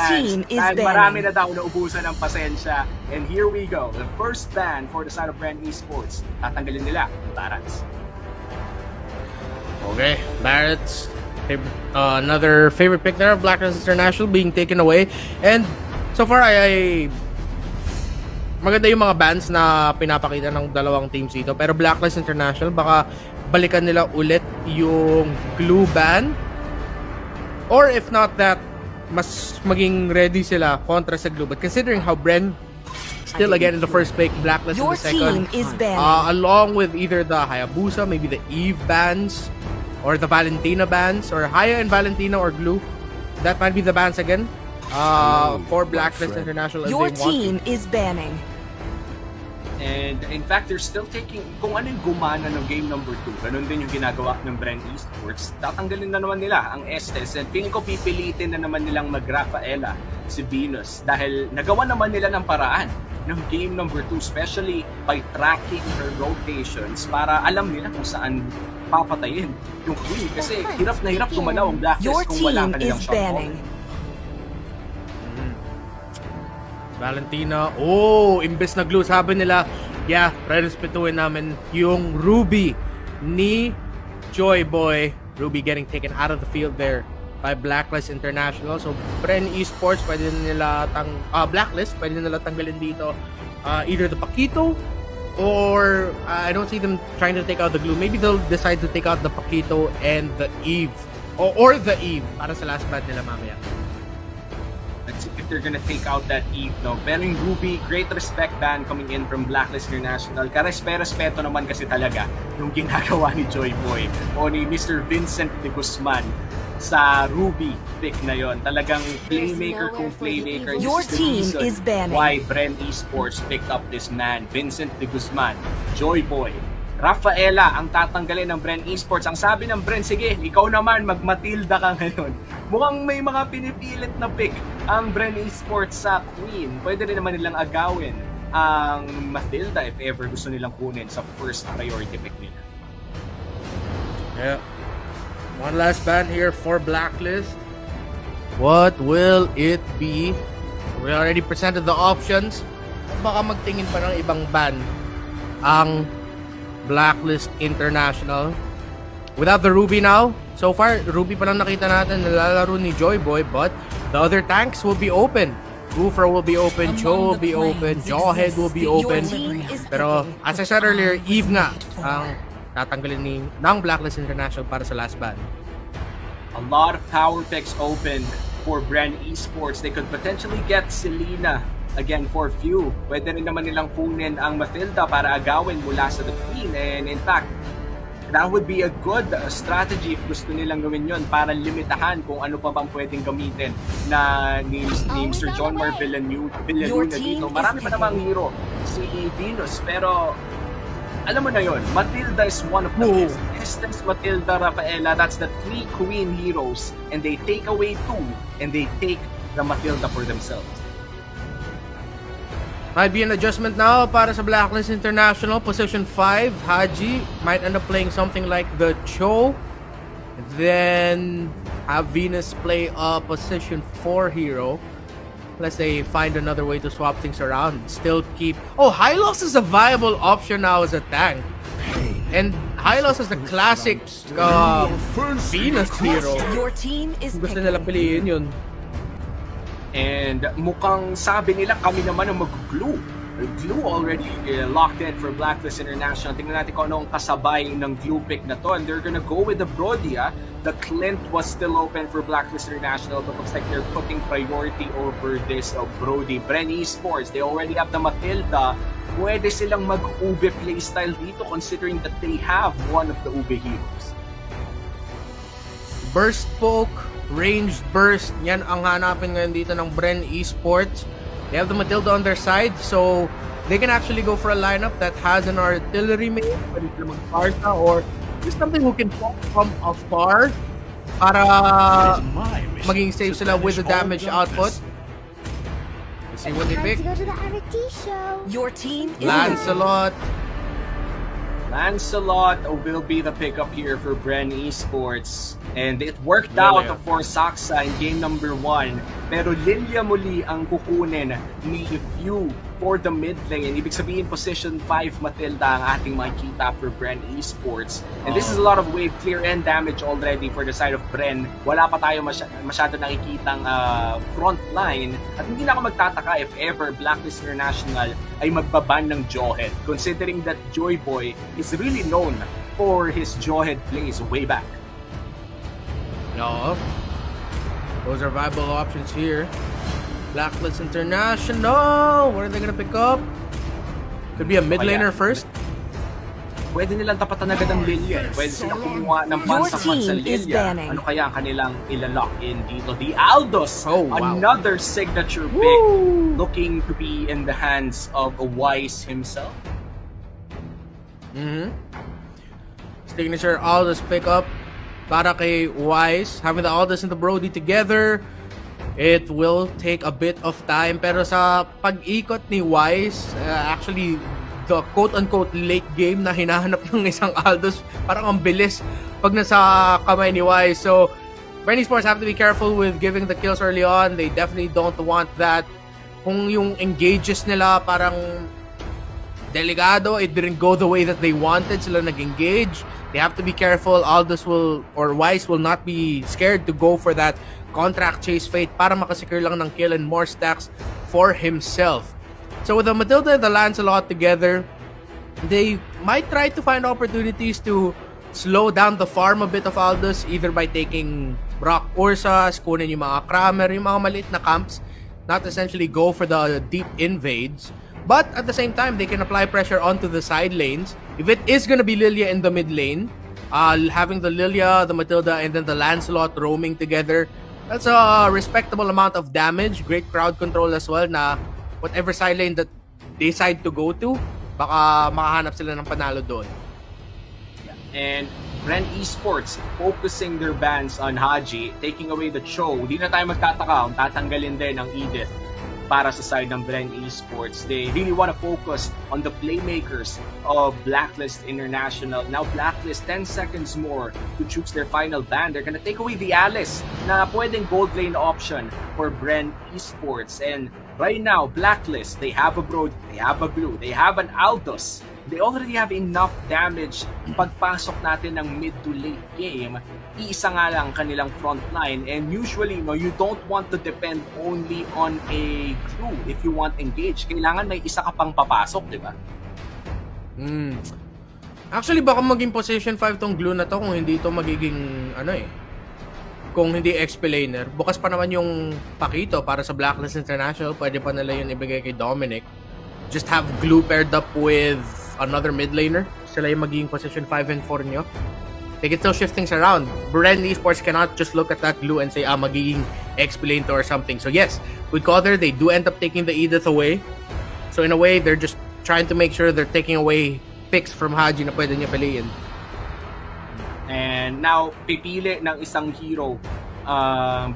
team is Dahil banning. marami na daw naubusan ng pasensya. And here we go. The first ban for the side of Bren Esports. Tatanggalin nila Barats. Okay, Barrett's another favorite pick there of Blacklist International being taken away. And so far, maganda yung mga bans na pinapakita ng dalawang teams dito. Pero Blacklist International, baka balikan nila ulit yung glue ban. Or if not that, mas maging ready sila kontra sa glue. But considering how Bren still again in the first pick, Blacklist in Your the second, team is banning. along with either the Hayabusa, maybe the Eve bans, or the Valentina bans, or Haya and Valentina or Glue. That might be the bans again for Blacklist International. Your team is banning. And in fact, they're still taking, kung ano yung gumana ng game number 2, ganun din yung ginagawa ng Bren Esports. Tatanggalin na naman nila ang Estes, and feeling ko pipilitin na naman nilang mag-Rafaela si Venus dahil nagawa naman nila ng paraan ng game number 2, especially by tracking her rotations para alam nila kung saan papatayin yung Queen kasi hirap na hirap gumalaw ang Blacklist kung wala ka nilang shot call. Valentina, imbes na Glue, sabi nila, yeah, re-respetuhin namin yung Ruby ni Joy Boy. Ruby getting taken out of the field there by Blacklist International. So, Bren Esports, pwede nila Blacklist, pwede nila tanggalin dito either the Paquito or I don't see them trying to take out the Glue. Maybe they'll decide to take out the Paquito and the Eve. Or the Eve para sa last ban nila mamaya. Let's see if they're gonna take out that Eve, no? Pero yung Ruby, great respect ban coming in from Blacklist International. Karespeto naman kasi talaga yung ginagawa ni Joy Boy o ni Mr. Vincent de Guzman sa Ruby pick na yon. Talagang playmaker kung playmaker. Your team is banning. Why Bren Esports picked up this man, Vincent de Guzman, Joy Boy. Rafaela ang tatanggalin ng Bren Esports. Ang sabi ng Bren, sige, ikaw naman, mag-Matilda ka ngayon. Mukhang may mga pinipilit na pick ang Bren Esports sa Queen. Pwede rin naman nilang agawin ang Matilda if ever gusto nilang kunin sa first priority pick nila. Yeah. One last ban here for Blacklist. What will it be? We already presented the options. Baka magtingin pa ng ibang ban ang Blacklist International. Without the Ruby now, so far, Ruby pa lang nakita natin nalalaro ni Joy Boy, but the other tanks will be open. Goofer will be open, Cho will be open, Jawhead will be open. Pero as I said earlier, Eve nga ang tatanggalin ng Blacklist International para sa last ban. A lot of power picks open for Bren Esports. They could potentially get Selena again for few. Pwede rin naman nilang kunin ang Matilda para agawin mula sa the Queen. And in fact, that would be a good strategy if gusto nilang gawin yon para limitahan kung ano pa bang pwedeng gamitin na ni Mr. John Mar Villaluna dito. Marami pa namang hero si Venus, pero alam mo na yon, Matilda is one of the best. Estes, Matilda, Rafaela, that's the 3 Queen heroes, and they take away 2 and they take the Matilda for themselves. Might be an adjustment now para sa Blacklist International. Position 5, Haji might end up playing something like the Cho. Then have Venus play a position 4 hero. Unless they find another way to swap things around. Still keep... Hylos is a viable option now as a tank. And Hylos is the classic Venus hero. Your team is Gusto nila piliin yun. And mukhang sabi nila kami naman ang mag-glue. Glue already locked in for Blacklist International. Tingnan natin kung anong kasabay ng glue pick na to. And they're gonna go with the Brody. The Clint was still open for Blacklist International, but looks like they're putting priority over this Brody. Bren Esports, they already have the Matilda. Pwede silang mag-Ube playstyle dito considering that they have one of the Ube heroes. Burst poke, ranged burst, yan ang hanapin ngayon dito ng Bren Esports. They have the Matilda on their side, so they can actually go for a lineup that has an artillery main, pwede sila mag-Sparta, or just something who can fall from afar para maging safe sila with the damage output. Let's see what they pick. Your team is Lancelot. Lancelot will be the pickup here for Bren Esports. And it worked out for Saksa in game number 1. pero Lilia muli ang kukunin ni View for the mid lane. Ibig sabihin, position 5 Matilda ang ating makikita for Bren Esports. And this is a lot of wave clear and damage already for the side of Bren. Wala pa tayo masyado nakikitang front line. At hindi na ako magtataka if ever Blacklist International ay magbaban ng Jawhead, considering that Joy Boy is really known for his Jawhead plays way back. No. Those are viable options here. Blacklist International. What are they gonna pick up? Could be a mid laner first. Pwede nilang tapatan agad ang Lilia. Pwede silang kumuha ng pansapat sa Lilia. Ano kaya ang kanilang ilalock in dito? The Aldos. Oh, wow. Another signature pick. Looking to be in the hands of Wise himself. Signature Aldos pick up para kay Wise. Having the Aldos and the Brody together, it will take a bit of time. Pero sa pag-ikot ni Wise, actually, the quote-unquote late game na hinahanap ng isang Aldos, parang ang bilis pag nasa kamay ni Wise. So, Bren Esports have to be careful with giving the kills early on. They definitely don't want that. Kung yung engages nila parang delikado, it didn't go the way that they wanted, sila nag-engage. They have to be careful. Aldos will, or Wise will not be scared to go for that contract chase fate para makasecure lang ng kill and more stacks for himself. So with the Matilda and the Lancelot together, they might try to find opportunities to slow down the farm a bit of Aldos, either by taking Rock Ursas, kunin yung mga Kramer, yung mga maliit na camps, not essentially go for the deep invades. But at the same time, they can apply pressure onto the side lanes. If it is going to be Lilia in the mid lane, having the Lilia, the Matilda, and then the Lancelot roaming together, that's a respectable amount of damage. Great crowd control as well na whatever side lane that they decide to go to, baka makahanap sila ng panalo doon. And Bren Esports focusing their bans on Haji, taking away the Cho. Hindi na tayo magtataka kung tatanggalin din ang Edith para sa side ng Bren Esports. They really want to focus on the playmakers of Blacklist International. Now Blacklist, 10 seconds more to choose their final ban. They're gonna take away the Alice na pwedeng gold lane option for Bren Esports. And right now, Blacklist, they have a Brody, they have a Blue, they have an Aldos. They already have enough damage pagpasok natin ng mid to late game. Iisa nga lang kanilang front line, and usually you don't want to depend only on a glue if you want engage. Kailangan may isa ka pang papasok, di ba? Actually, baka maging position 5 tong glue na to kung hindi to magiging kung hindi XP laner. Bukas pa naman yung Pakito para sa Blacklist International. Pwede pa nila yun ibigay kay Dominic. Just have glue paired up with another mid laner. Sila yung magiging position 5 and 4 nyo. They can still shift things around. Bren Esports cannot just look at that glue and say, magiging XP lane to or something. So yes, with Cother, they do end up taking the Edith away. So in a way, they're just trying to make sure they're taking away picks from Haji na pwede niya piliin. And now, pipili ng isang hero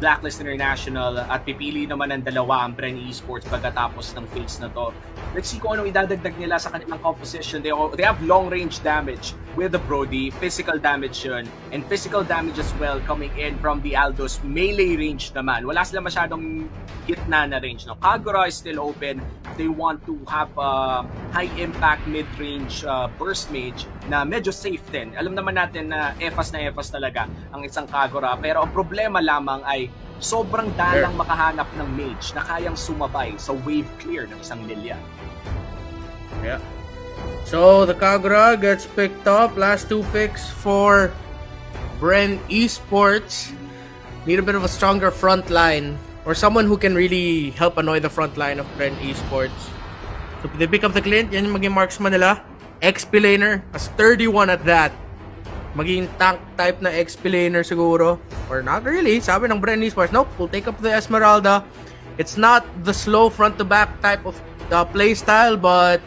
Blacklist International at pipili naman ng dalawa ang Bren Esports pagkatapos ng phase na to. Let's see kung anong idadagdag nila sa kanilang composition. They have long range damage with the Brody, physical damage yun, and physical damage as well coming in from the Aldos. Melee range naman. Wala sila masyadong gitna na range. No? Kagura is still open. They want to have a high impact mid-range burst mage na medyo safe din. Alam naman natin na EFAS talaga ang isang Kagura. Pero ang problema lamang ay sobrang dalang makahanap ng mage na kayang sumabay sa wave clear ng isang Lilia. Yeah. So the Kagura gets picked up. Last two picks for Bren Esports. Need a bit of a stronger front line or someone who can really help annoy the front line of Bren Esports. So they pick up the Clint. Yan yung maging marksman nila. XP laner, a sturdy one at that. Maging tank type na XP laner siguro. Or not really. Sabi ng Bren Esports, nope, we'll take up the Esmeralda. It's not the slow front to back type of play style, but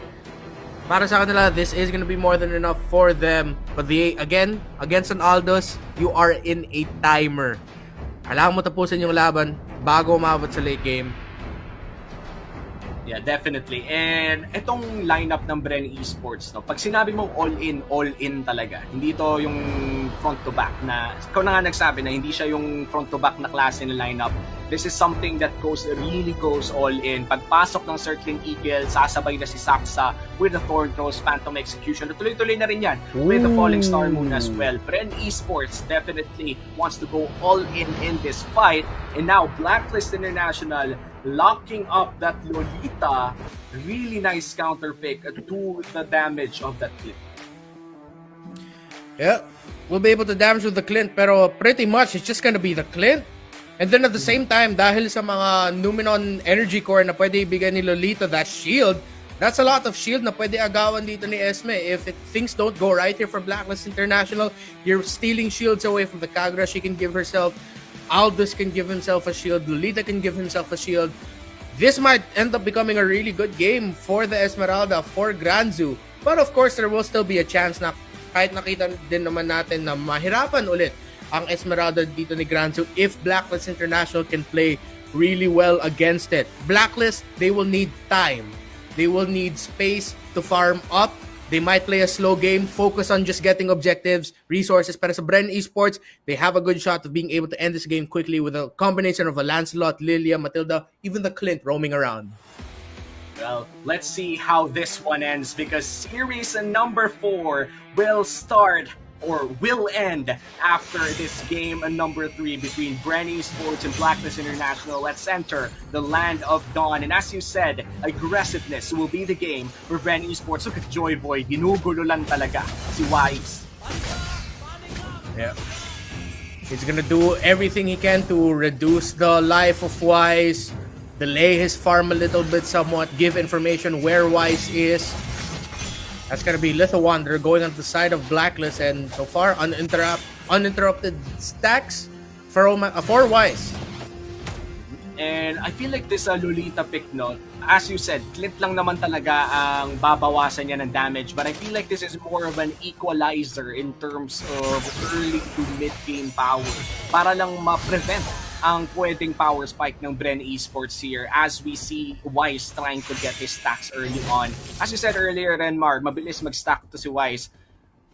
para sa kanila, this is gonna be more than enough for them. But again, against an Aldos, you are in a timer. Kailangan mo tapusin yung laban bago umabot sa late game. Yeah, definitely. And itong lineup ng Bren Esports, no, pag sinabi mong all in talaga. Hindi ito yung front to back na, ikaw na nga nagsabi na hindi siya yung front to back na klase ng lineup. this is something that really goes all in. Pagpasok ng Circling Eagle, sasabay na si Saksa with the Thorn Throws, Phantom Execution. Tuloy-tuloy na rin yan with the Falling Star Moon as well. Bren Esports definitely wants to go all in this fight. And now, Blacklist International locking up that Lolita. Really nice counter pick to the damage of that clip. Yeah, we'll be able to damage with the Clint, pero pretty much it's just gonna be the Clint. And then at the same time, dahil sa mga Numenon Energy Core na pwede ibigay ni Lolita, that shield, that's a lot of shield na pwede agawan dito ni Esme. If things don't go right here for Blacklist International, you're stealing shields away from the Kagura. She can give herself, Aldous can give himself a shield, Lolita can give himself a shield. This might end up becoming a really good game for the Esmeralda, for Granzu. But of course, there will still be a chance na kahit nakita din naman natin na mahirapan ulit ang Esmeralda dito ni Granzu if Blacklist International can play really well against it. Blacklist, they will need time. They will need space to farm up. They might play a slow game, focus on just getting objectives, resources. Pero sa Bren Esports, they have a good shot of being able to end this game quickly with a combination of a Lancelot, Lilia, Matilda, even the Clint roaming around. Well, let's see how this one ends because series number 4 will start or will end after this game number 3 between Bren Esports and Blacklist International. Let's enter the land of Dawn. And as you said, aggressiveness will be the game for Bren Esports. Look at Joy Boy, ginugulo lang talaga si Wise. Yeah. He's gonna do everything he can to reduce the life of Wise, delay his farm a little bit somewhat, give information where Wise is. That's gonna be Little Wonder going on the side of Blacklist, and so far uninterrupted stacks for Wise. And I feel like this Lolita pick, no, as you said, Clint lang naman talaga ang babawasan niya ng damage, but I feel like this is more of an equalizer in terms of early to mid-game power para lang ma-prevent ang pwedeng power spike ng Bren Esports here as we see Wise trying to get his stacks early on. As you said earlier, Renmar, mabilis mag-stack to si Wise.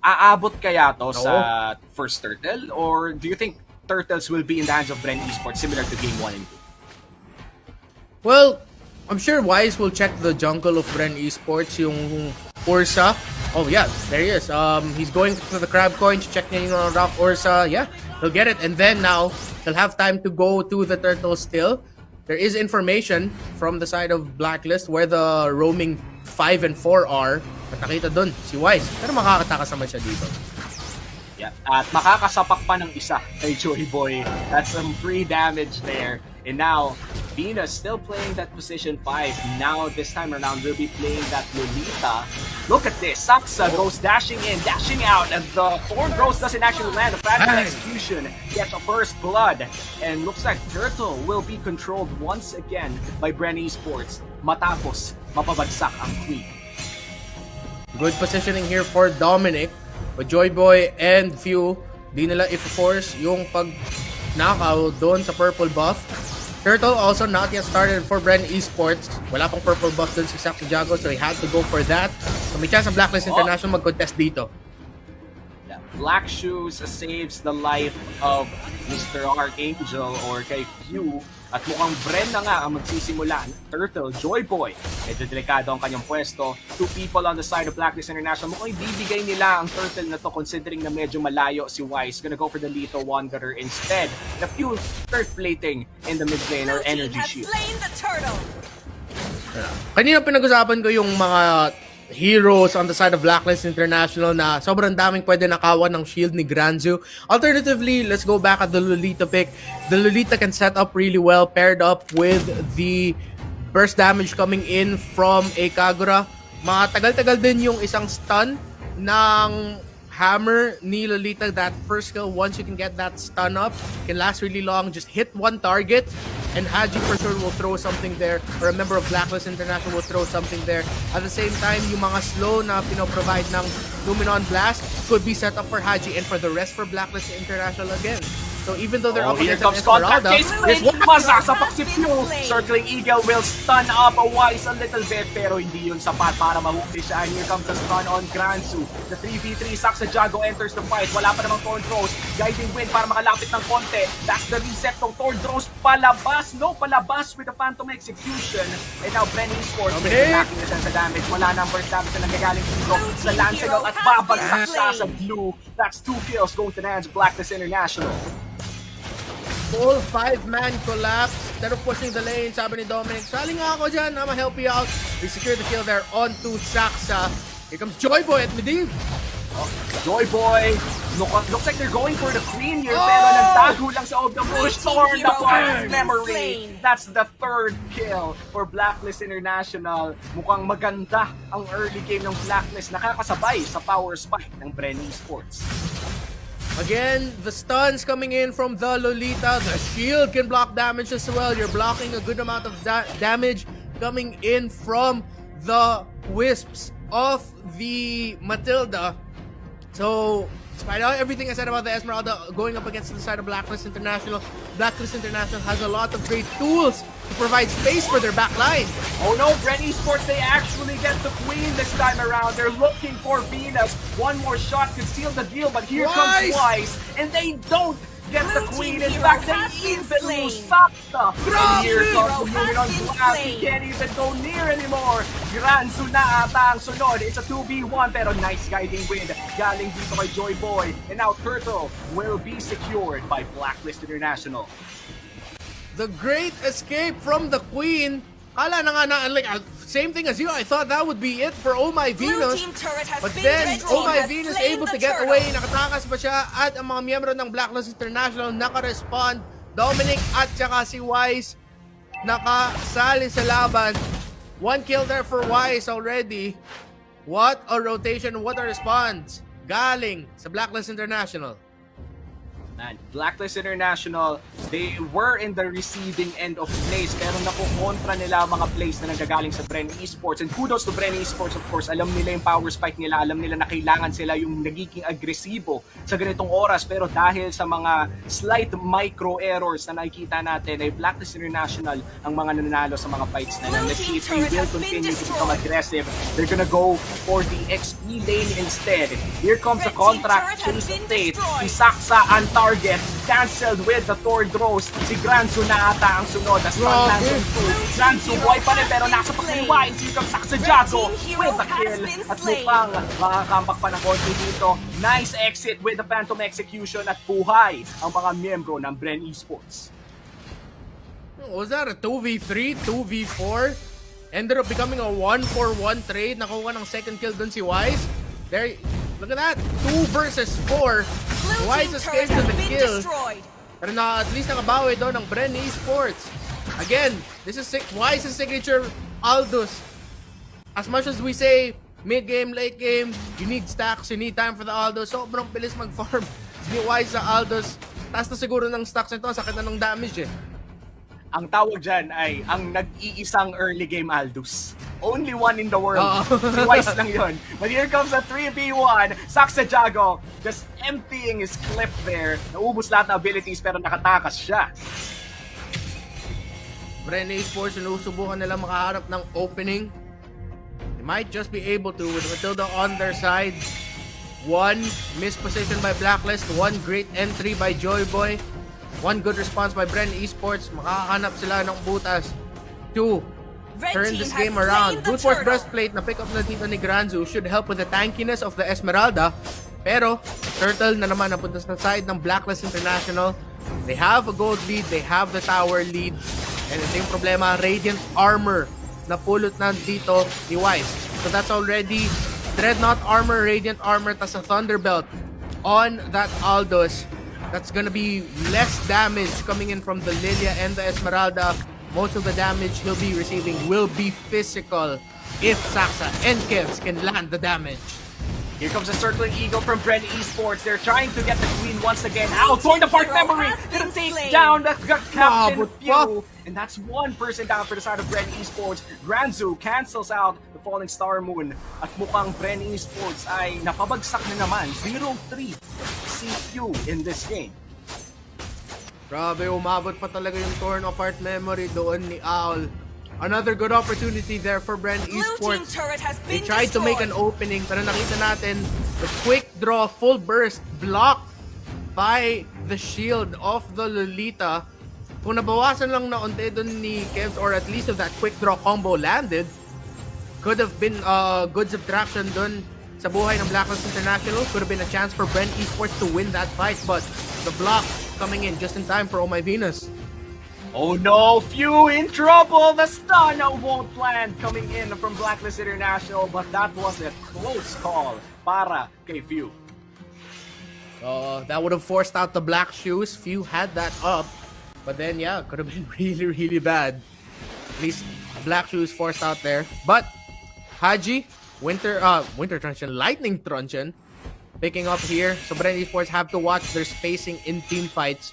Aabot kaya to sa first turtle? Or do you think turtles will be in the hands of Bren Esports similar to game 1 and 2? Well, I'm sure Wise will check the jungle of Bren Esports, yung Ursa. Oh yeah, there he is. He's going to the crab coin to check yung rock Ursa. Yeah, he'll get it. And then now, he'll have time to go to the turtle still. There is information from the side of Blacklist where the roaming 5 and 4 are. At nakita dun si Wise. Pero makakatakas naman siya dito. Yeah, at makakasapak pa ng isa kay Joy Boy. That's some free damage there. And now, Venus still playing that position 5. Now, this time around, we'll be playing that Lolita. Look at this. Saksa goes dashing in, dashing out, and the Thorn Rose doesn't actually land. The Fragile Execution gets a first blood. And looks like Turtle will be controlled once again by Bren Esports. Matapos, mapabagsak ang Queen. Good positioning here for Dominic. But Joy Boy and Few, di nila i-force yung pag-knockout doon sa purple buff. Turtle also not yet started for Bren Esports. Wala pang purple buff dun si Jago, so he had to go for that. So may chance ang Blacklist International mag-contest dito. Black Shoes saves the life of Mr. Archangel or kay Few. At mukhang Bren na nga ang magsisimula. Turtle, Joy Boy. Medyo delikado ang kanyang pwesto. 2 people on the side of Blacklist International. Mukhang ibibigay nila ang Turtle na to considering na medyo malayo si Wise. Gonna go for the Lethal Wanderer instead. The Few third plating in the mid lane or energy shield. Kanina pinag-usapan ko yung mga heroes on the side of Blacklist International na sobrang daming pwede nakawan ng shield ni Granzu. Alternatively, let's go back at the Lolita pick. The Lolita can set up really well paired up with the burst damage coming in from a Kagura. Matagal-tagal din yung isang stun ng hammer ni Lolita. That first skill, once you can get that stun up, can last really long. Just hit one target and Haji for sure will throw something there, or a member of Blacklist International will throw something there. At the same time, yung mga slow na pinoprovide ng Luminon Blast could be set up for Haji and for the rest for Blacklist International again. So even though they're up Here against comes contact Esmeralda, chase. This one masasapak si Pew. Circling Eagle will stun up a Wise a little bit, pero hindi yun sapat para mahuli siya. And here comes the stun on Granzu. The 3v3 Saksa Jago enters the fight. Wala pa namang Thorn Throws. Guiding Wind para makalapit ng konti. That's the reset ng Thorn Throws. Palabas, no? Palabas with the Phantom Execution. And now Bren Esports lacking na siya sa damage. Wala na ang first damage na nanggagaling dito sa Lancelot at babagsak siya sa blue. That's 2 kills going to the hands of Blacklist International. full 5-man collapse. Instead of pushing the lane, sabi ni Dominic, sali nga ako dyan, I'ma help you out. They secure the kill there onto Saksa. Here comes Joyboy at Mlbb. Joyboy, looks like they're going for the queen here, pero nagtago lang sa the bush. Torn apart memory. That's the 3rd kill for Blacklist International. Mukhang maganda ang early game ng Blacklist. Nakakasabay sa power spike ng Bren Esports. Again, the stuns coming in from the Lolita. The shield can block damage as well. You're blocking a good amount of damage coming in from the wisps of the Matilda. So, despite everything I said about the Esmeralda going up against the side of Blacklist International, Blacklist International has a lot of great tools to provide space for their backline. Oh no, Bren Esports, they actually get the queen this time around. They're looking for Venus. One more shot could seal the deal, but here comes Wise, and they don't get the queen. In fact, they even lose Sakta. And here comes the movement on Blast. He can't even go near anymore. Granzu na ata ang sunod. It's a 2v1, pero nice guiding wind galing dito kay Joyboy. And now Turtle will be secured by Blacklist International. The great escape from the queen. Kala na nga na, like, same thing as you. I thought that would be it for Oh My Venus. But then, Oh My Venus able to get away. Nakatakas pa siya at ang mga miyembro ng Blacklist International naka-respond. Dominic at saka si Wise nakasali sa laban. 1 kill there for Wise already. What a rotation, what a response. Galing sa Blacklist International. Man, Blacklist International, they were in the receiving end of plays, pero nakukontra nila mga plays na nanggagaling sa Bren Esports. And kudos to Bren Esports, of course. Alam nila yung power spike nila, alam nila na kailangan sila yung nagiging agresibo sa ganitong oras. Pero dahil sa mga slight micro errors na nakikita natin, ay Blacklist International ang mga nanalo sa mga fights na lang. Let's see if they will continue to become aggressive. They're gonna go for the XP lane instead. Here comes the contract chase update. Si Saksa ang target, cancelled with the Thorn Throws. Si Granzu na ata ang sunod. As far as Granzu, boy pa rin, pero nasa pagkaliwain. Si Saksa Jago with the kill. At mukhang makakambak pa ng konti dito. Nice exit with the Phantom Execution at buhay ang mga miyembro ng Bren Esports. Was that a 2v3, 2v4? Ended up becoming a 1-for-1 trade. Nakuha ng second kill dun si Wise. There, look at that. 2 versus 4. Wise escapes to the kill. Pero at least nakabawi doon ng Bren Esports. Again, this is Wise's signature Aldous. As much as we say, mid-game, late game, you need stacks, you need time for the Aldous. Sobrang bilis mag-farm ni Wise sa Aldous. Taas na siguro ng stacks nito. Sakit na ng damage eh. Ang tawag dyan ay ang nag-iisang early game Aldous. Only one in the world. Si Wise lang yun. But here comes a 3v1. Saksa Jago just emptying his clip there. Naubos lahat ng abilities pero nakatakas siya. Bren Esports, sinusubukan nila makaharap ng opening. They might just be able to with Matilda on their side. 1 missed position by Blacklist. 1 great entry by Joyboy. 1 good response by Bren Esports. Makakahanap sila ng butas. 2, turn this game around. Brute Force Breastplate na pick up na dito ni Granzu should help with the tankiness of the Esmeralda. Pero, Turtle na naman napunta sa side ng Blacklist International. They have a gold lead. They have the tower lead. And ito yung problema, Radiant Armor na pulot na dito ni Wise. So that's already Dreadnought Armor, Radiant Armor, tas a Thunderbelt on that Aldous. That's gonna be less damage coming in from the Lilia and the Esmeralda. Most of the damage he'll be receiving will be physical if Saksa and Kevs can land the damage. Here comes a circling eagle from Bren Esports. They're trying to get the queen once again. Ow, torn apart memory! Gonna take down the Captain Pew. And that's 1 person down for the side of Bren Esports. Granzu cancels out the falling Star Moon. At mukhang Bren Esports ay napabagsak na naman. 0-3 CQ in this game. Grabe, umabot pa talaga yung torn apart memory doon ni Owl. Another good opportunity there for Bren Esports. They tried to make an opening, pero nakita natin the quick draw, full burst, blocked by the shield of the Lolita. Kung nabawasan lang na unti doon ni Kevs, or at least if that quick draw combo landed, could have been good subtraction doon sa buhay ng Blacklist International. Could have been a chance for Bren Esports to win that fight, but the block coming in just in time for Oh My Venus. Oh no, Few in trouble! The stun won't land coming in from Blacklist International, but that was a close call para kay Few. That would have forced out the black shoes. Few had that up, but then yeah, could have been really bad. At least black shoes forced out there. But Haji, Winter Truncheon, Lightning Truncheon, picking up here. So Bren Esports have to watch their spacing in team fights.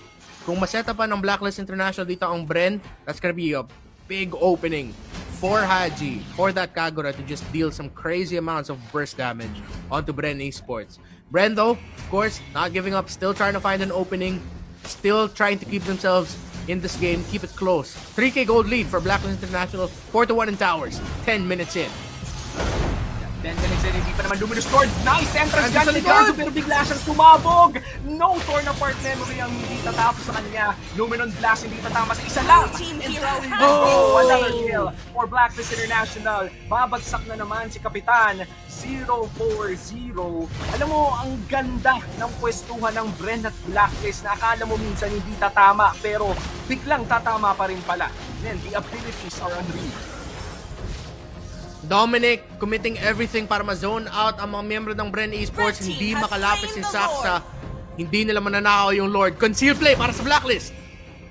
Kung masetapan ng Blacklist International dito ang Bren, that's gonna be a big opening for Haji, for that Kagura to just deal some crazy amounts of burst damage onto Bren Esports. Bren though, of course, not giving up, still trying to find an opening, still trying to keep themselves in this game, keep it close. 3K gold lead for Blacklist International, 4-1 in towers, 10 minutes in. 10 minutes in, hindi pa naman luminous Lord. Nice entrance dyan ni Garzo, pero bigla siyang sumabog. No torn apart memory ang hindi tatapos sa kanya. Luminon blast, hindi tatama sa isa lang. Another kill for Blacklist International. Babagsak na naman si Kapitan 0-4-0. Alam mo, ang ganda ng pwestuhan ng Bren at Blacklist na akala mo minsan hindi tatama, pero biglang tatama pa rin pala. Then the abilities are unreal. Dominic committing everything para ma-zone out ang mga miyembro ng Bren Esports. Hindi makalapit si Saksa. Hindi nila mananakaw yung Lord. Conceal play para sa Blacklist.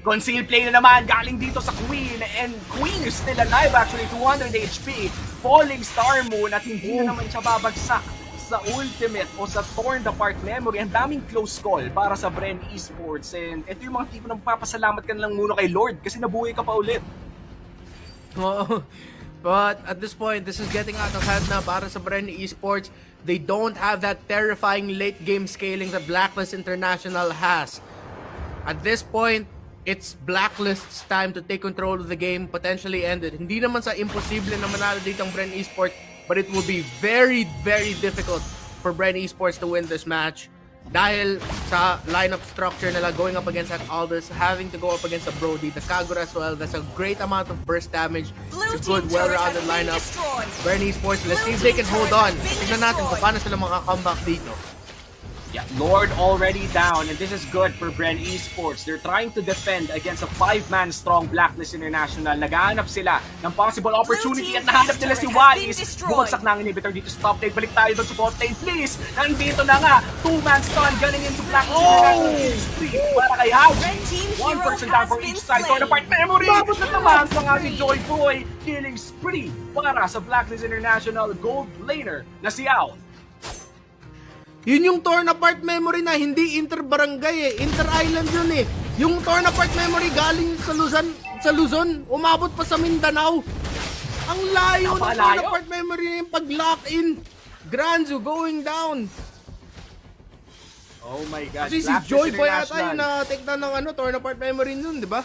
Conceal play na naman galing dito sa Queen. And Queen is still alive actually, 200 HP. Falling Star Moon at hindi na naman siya babagsak sa ultimate o sa torn apart memory. Ang daming close call para sa Bren Esports. And ito yung mga tipo ng papasalamat ka lang muna kay Lord kasi nabuhay ka pa ulit. Oo. But at this point, this is getting out of hand na para sa Bren Esports. They don't have that terrifying late game scaling that Blacklist International has. At this point, it's Blacklist's time to take control of the game, potentially end it. Hindi naman sa imposible na manalo dito ang Bren Esports, but it will be very difficult for Bren Esports to win this match. Dahil sa lineup structure nila, going up against that Aldous, having to go up against the Brody, the Kagura as well, that's a great amount of burst damage. It's a good, well-rounded lineup. Bren Esports, let's see if they can hold on. Tignan natin kung paano sila makaka-comeback dito. Yeah, Lord already down, and this is good for Bren Esports. They're trying to defend against a 5-man strong Blacklist International. Naghahanap sila ng possible opportunity at nahanap nila si Wise. Bumagsak na ang inhibitor dito sa top lane. Balik tayo doon sa bot lane, please. Nandito na nga. 2-man stun galing into Blacklist International. Para kay Haji. One person down for each side. Torn apart memory. Babot na naman sa nga si Joy Boy. Killing spree para sa Blacklist International gold laner na si Ao. Yun yung torn apart memory na hindi inter-barangay inter-island yun Yung torn apart memory galing sa Luzon, umabot pa sa Mindanao. Ang layo ng torn apart memory na yung pag-lock in. Granzo going down. Oh my God. Kasi si Joy Boy ata yung na-take na ng torn apart memory nun, di ba?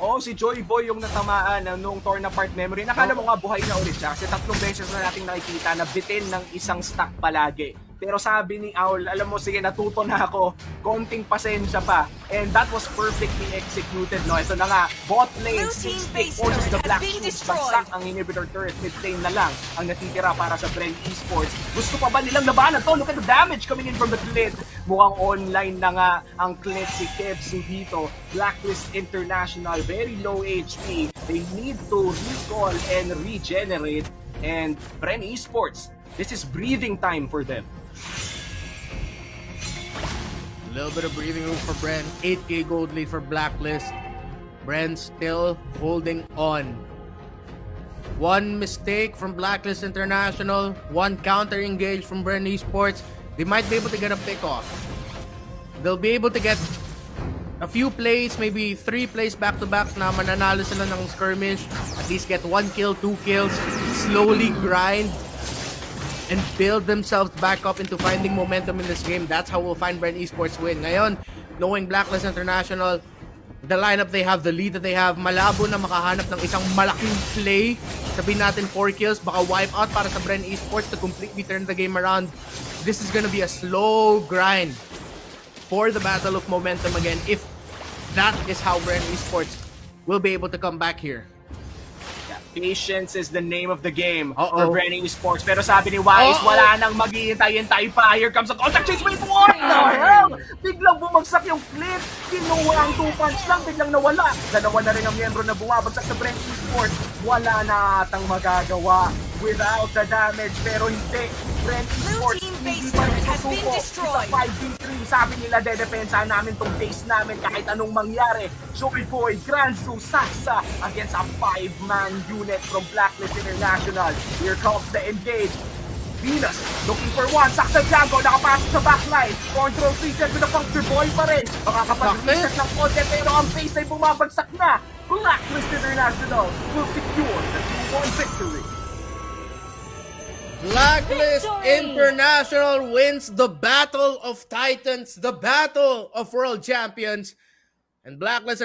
Oo, si Joy Boy yung natamaan noong torn apart memory. Nakala mo nga buhay na ulit siya kasi 3 beses na nating nakikita na bitin ng isang stack palagi. Pero sabi ni Owl, alam mo, sige, natuto na ako. Konting pasensya pa. And that was perfectly executed, no? Ito na nga, bot lane, stick forces the Black Shoes. Bagsak ang inhibitor turret. Mid lane na lang ang natitira para sa Bren Esports. Gusto pa ba nilang labanan to? Look at the damage coming in from the Clid. Mukhang online na nga ang Clid si Kevsu dito. Blacklist International, very low HP. They need to recall and regenerate. And Bren Esports, this is breathing time for them. A little bit of breathing room for Bren. 8K gold lead for Blacklist. Bren still holding on. One mistake from Blacklist International. One counter engage from Bren Esports. They might be able to get a pick off. They'll be able to get a few plays, maybe 3 plays back-to-back na mananalo sila ng skirmish. At least get 1 kill, 2 kills. Slowly grind and build themselves back up into finding momentum in this game. That's how we'll find Bren Esports win. Ngayon, knowing Blacklist International, the lineup they have, the lead that they have, malabo na makahanap ng isang malaking play. Sabihin natin 4 kills, baka wipe out para sa Bren Esports to completely turn the game around. This is gonna be a slow grind for the battle of momentum again, if that is how Bren Esports will be able to come back here. Patience is the name of the game Uh-oh. for Bren Esports. Pero sabi ni Wise, wala nang maghihintay-hintay pa. Here comes a contact chase. Wait, what the hell? Biglang bumagsak yung clip. Kinuha ang 2 punch lang, biglang nawala. Dalawa na rin ang miyembro na bumabagsak sa Bren Esports. Wala na atang magagawa without the damage. Pero hindi. Bren Esports, hindi pa rin susuko sa 5v3. Sabi nila, dedepensahan namin tong base namin kahit anong mangyari. Joy Boy, Granzu, Saksa against a 5-man unit from Blacklist International. Here comes the engage. Venus looking for one. Saksa Django, nakapasok sa backline. Control feature with a puncture boy pa rin. Makakapag-reset ng konti pero ang base ay bumabagsak na. Blacklist International will secure the 2-1 victory. Blacklist International wins the Battle of Titans, the Battle of World Champions, and Blacklist